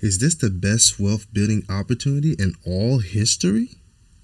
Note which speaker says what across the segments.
Speaker 1: Is this the best wealth building opportunity in all history?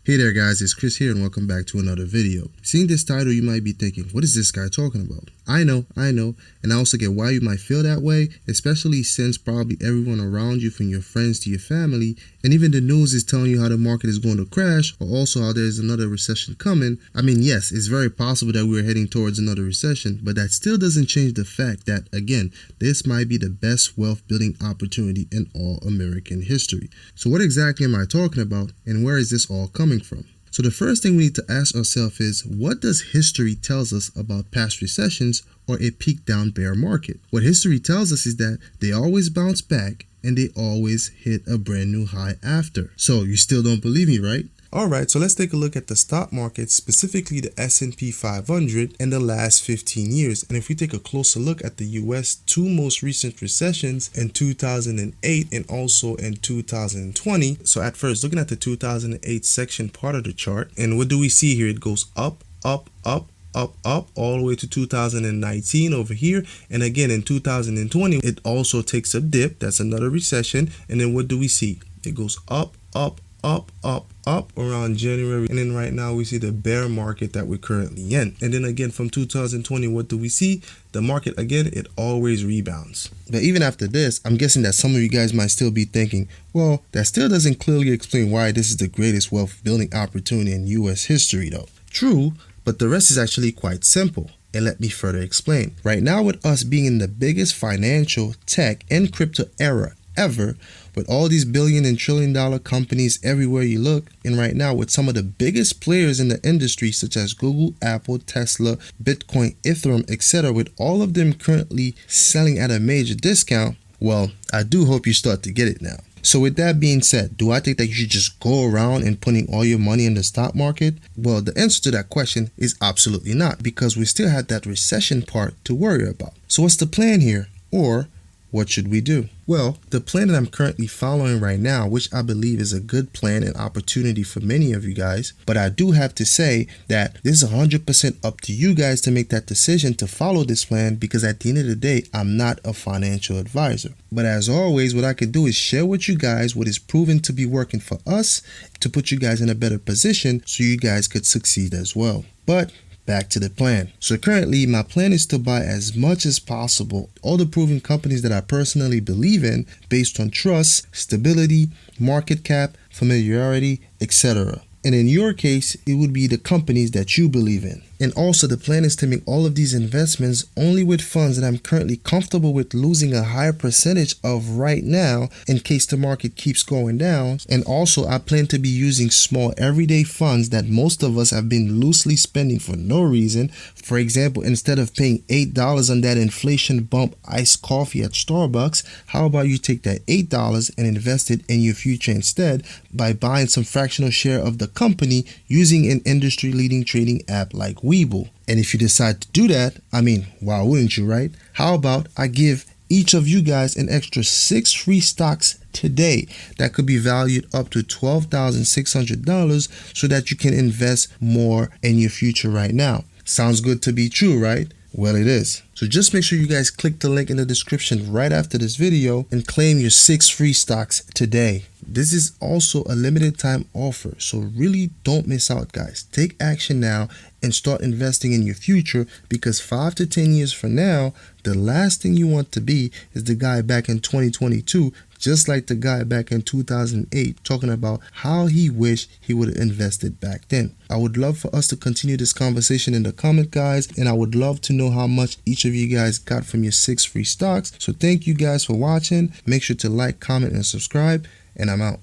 Speaker 1: Hey there guys, it's Chris here and welcome back to another video. Seeing this title, you might be thinking, what is this guy talking about? I know, and I also get why you might feel that way, especially since probably everyone around you, from your friends to your family, and even the news is telling you how the market is going to crash, or also how there's another recession coming. I mean, yes, it's very possible that we're heading towards another recession, but that still doesn't change the fact that, again, this might be the best wealth building opportunity in all American history. So what exactly am I talking about, and where is this all coming from? So the first thing we need to ask ourselves is, what does history tells us about past recessions or a peak down bear market? What history tells us is that they always bounce back and they always hit a brand new high after. So you still don't believe me, right? Alright, so let's take a look at the stock market, specifically the S&P 500 in the last 15 years. And if we take a closer look at the US two most recent recessions in 2008 and also in 2020. So at first, looking at the 2008 section part of the chart, and what do we see here? It goes up, up, up, up all the way to 2019 over here, and again in 2020 it also takes a dip. That's another recession. And then what do we see? It goes up, up, up, up, up around January, and then right now we see the bear market that we're currently in. And then again from 2020, what do we see? The market again, it always rebounds. But even after this, I'm guessing that some of you guys might still be thinking, well, that still doesn't clearly explain why this is the greatest wealth building opportunity in US history though. True, but the rest is actually quite simple. And let me further explain. Right now, with us being in the biggest financial, tech, and crypto era ever, with all these billion and trillion dollar companies everywhere you look, and right now with some of the biggest players in the industry such as Google, Apple, Tesla, Bitcoin, Ethereum, etc., with all of them currently selling at a major discount, well, I do hope you start to get it now. So with that being said, do I think that you should just go around and putting all your money in the stock market? Well, the answer to that question is absolutely not, because we still have that recession part to worry about. So what's the plan here? Or what should we do? Well, the plan that I'm currently following right now, which I believe is a good plan and opportunity for many of you guys, but I do have to say that this is 100% up to you guys to make that decision to follow this plan, because at the end of the day, I'm not a financial advisor. But as always, what I can do is share with you guys what is proven to be working for us to put you guys in a better position so you guys could succeed as well. But back to the plan. So currently my plan is to buy as much as possible all the proven companies that I personally believe in based on trust, stability, market cap, familiarity, etc. And in your case, it would be the companies that you believe in. And also the plan is to make all of these investments only with funds that I'm currently comfortable with losing a higher percentage of right now in case the market keeps going down. And also I plan to be using small everyday funds that most of us have been loosely spending for no reason. For example, instead of paying $8 on that inflation bump iced coffee at Starbucks, how about you take that $8 and invest it in your future instead by buying some fractional share of the company using an industry leading trading app like Webull. And if you decide to do that, I mean, why wouldn't you, right? How about I give each of you guys an extra 6 free stocks today that could be valued up to $12,600 so that you can invest more in your future right now. Sounds good to be true, right? Well, it is. So just make sure you guys click the link in the description right after this video and claim your 6 free stocks today. This is also a limited time offer, so really don't miss out, guys. Take action now and start investing in your future, because 5 to 10 years from now, the last thing you want to be is the guy back in 2022, just like the guy back in 2008, talking about how he wished he would have invested back then. I would love for us to continue this conversation in the comment, guys, and I would love to know how much each of you guys got from your 6 free stocks. So thank you guys for watching. Make sure to like, comment, and subscribe, and I'm out.